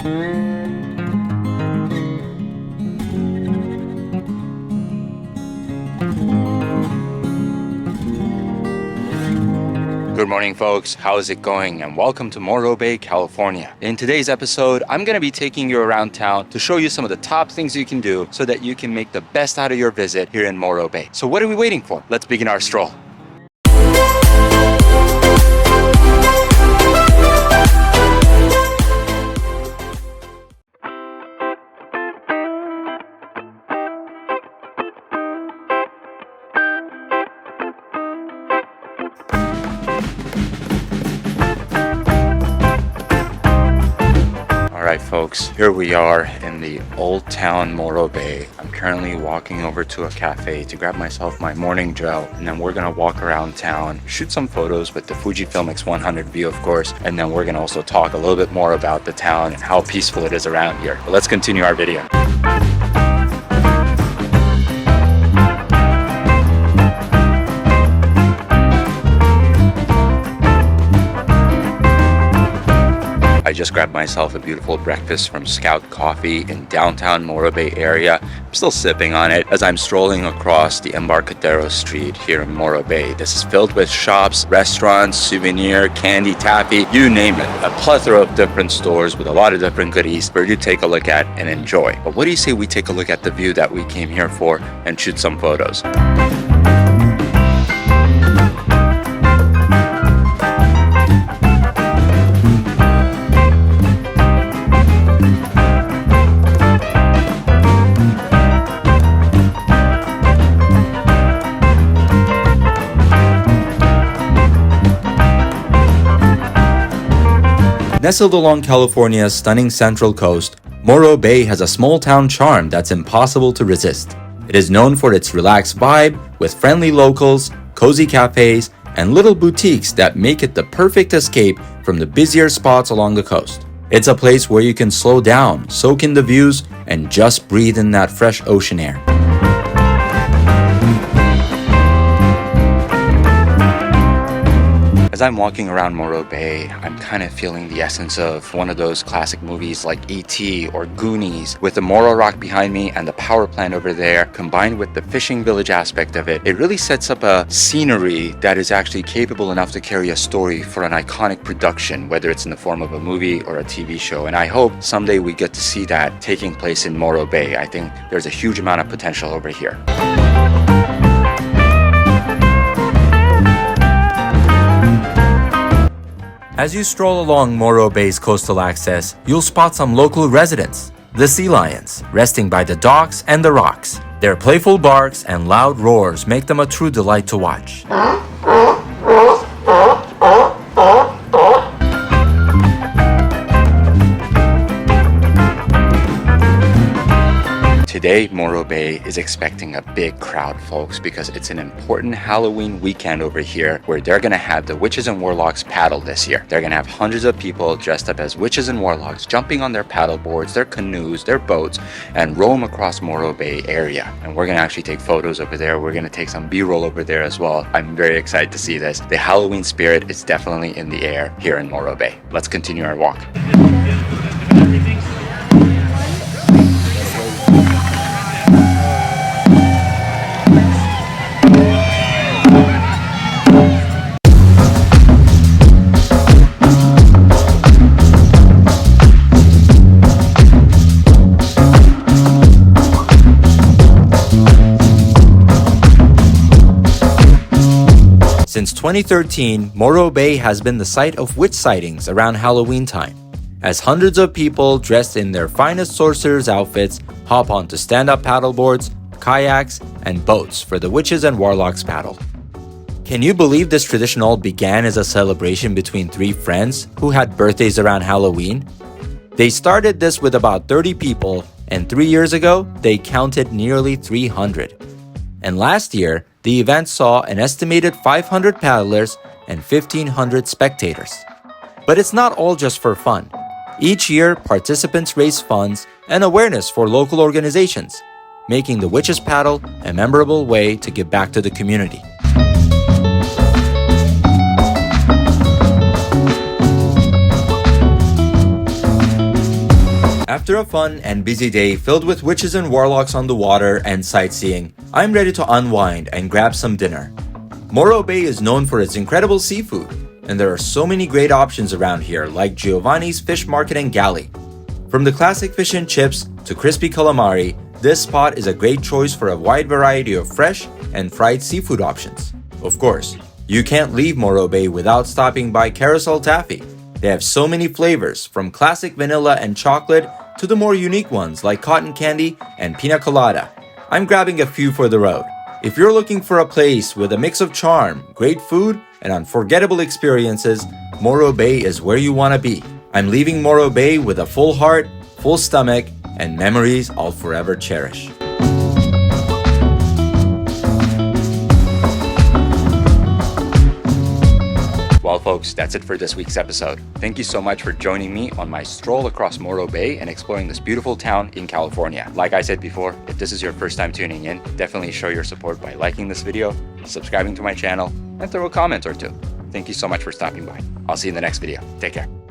Good morning, folks. How is it going? And welcome to Morro Bay, California. In today's episode, I'm going to be taking you around town to show you some of the top things you can do so that you can make the best out of your visit here in Morro Bay. So what are we waiting for? Let's begin our stroll. Alright folks, here we are in the old town Morro Bay. I'm currently walking over to a cafe to grab myself my morning gel, and then we're gonna walk around town, shoot some photos with the Fujifilm X100 view of course, and then we're gonna also talk a little bit more about the town and how peaceful it is around here. But let's continue our video. I just grabbed myself a beautiful breakfast from Scout Coffee in downtown Morro Bay area. I'm still sipping on it as I'm strolling across the Embarcadero street here in Morro Bay. This is filled with shops, restaurants, souvenir, candy, taffy, you name it. A plethora of different stores with a lot of different goodies for you to take a look at and enjoy. But what do you say we take a look at the view that we came here for and shoot some photos? Nestled along California's stunning central coast, Morro Bay has a small town charm that's impossible to resist. It is known for its relaxed vibe with friendly locals, cozy cafes, and little boutiques that make it the perfect escape from the busier spots along the coast. It's a place where you can slow down, soak in the views, and just breathe in that fresh ocean air. As I'm walking around Morro Bay, I'm kind of feeling the essence of one of those classic movies like E.T. or Goonies, with the Morro Rock behind me and the power plant over there, combined with the fishing village aspect of it. It really sets up a scenery that is actually capable enough to carry a story for an iconic production, whether it's in the form of a movie or a TV show. And I hope someday we get to see that taking place in Morro Bay. I think there's a huge amount of potential over here. As you stroll along Morro Bay's coastal access, you'll spot some local residents, the sea lions, resting by the docks and the rocks. Their playful barks and loud roars make them a true delight to watch. Today, Morro Bay is expecting a big crowd, folks, because it's an important Halloween weekend over here where they're going to have the Witches and Warlocks Paddle this year. They're going to have hundreds of people dressed up as witches and warlocks, jumping on their paddle boards, their canoes, their boats, and roam across Morro Bay area. And we're going to actually take photos over there. We're going to take some B-roll over there as well. I'm very excited to see this. The Halloween spirit is definitely in the air here in Morro Bay. Let's continue our walk. Since 2013, Morro Bay has been the site of witch sightings around Halloween time, as hundreds of people dressed in their finest sorcerers' outfits hop onto stand-up paddleboards, kayaks, and boats for the Witches and Warlocks Paddle. Can you believe this tradition all began as a celebration between three friends who had birthdays around Halloween? They started this with about 30 people, and 3 years ago, they counted nearly 300. And last year, the event saw an estimated 500 paddlers and 1,500 spectators. But it's not all just for fun. Each year, participants raise funds and awareness for local organizations, making the Witches Paddle a memorable way to give back to the community. After a fun and busy day filled with witches and warlocks on the water and sightseeing, I'm ready to unwind and grab some dinner. Morro Bay is known for its incredible seafood, and there are so many great options around here like Giovanni's Fish Market and Galley. From the classic fish and chips to crispy calamari, this spot is a great choice for a wide variety of fresh and fried seafood options. Of course, you can't leave Morro Bay without stopping by Carousel Taffy. They have so many flavors, from classic vanilla and chocolate to the more unique ones like cotton candy and pina colada. I'm grabbing a few for the road. If you're looking for a place with a mix of charm, great food, and unforgettable experiences, Morro Bay is where you want to be. I'm leaving Morro Bay with a full heart, full stomach, and memories I'll forever cherish. Well, folks, that's it for this week's episode. Thank you so much for joining me on my stroll across Morro Bay and exploring this beautiful town in California. Like I said before, if this is your first time tuning in, definitely show your support by liking this video, subscribing to my channel, and throw a comment or two. Thank you so much for stopping by. I'll see you in the next video. Take care.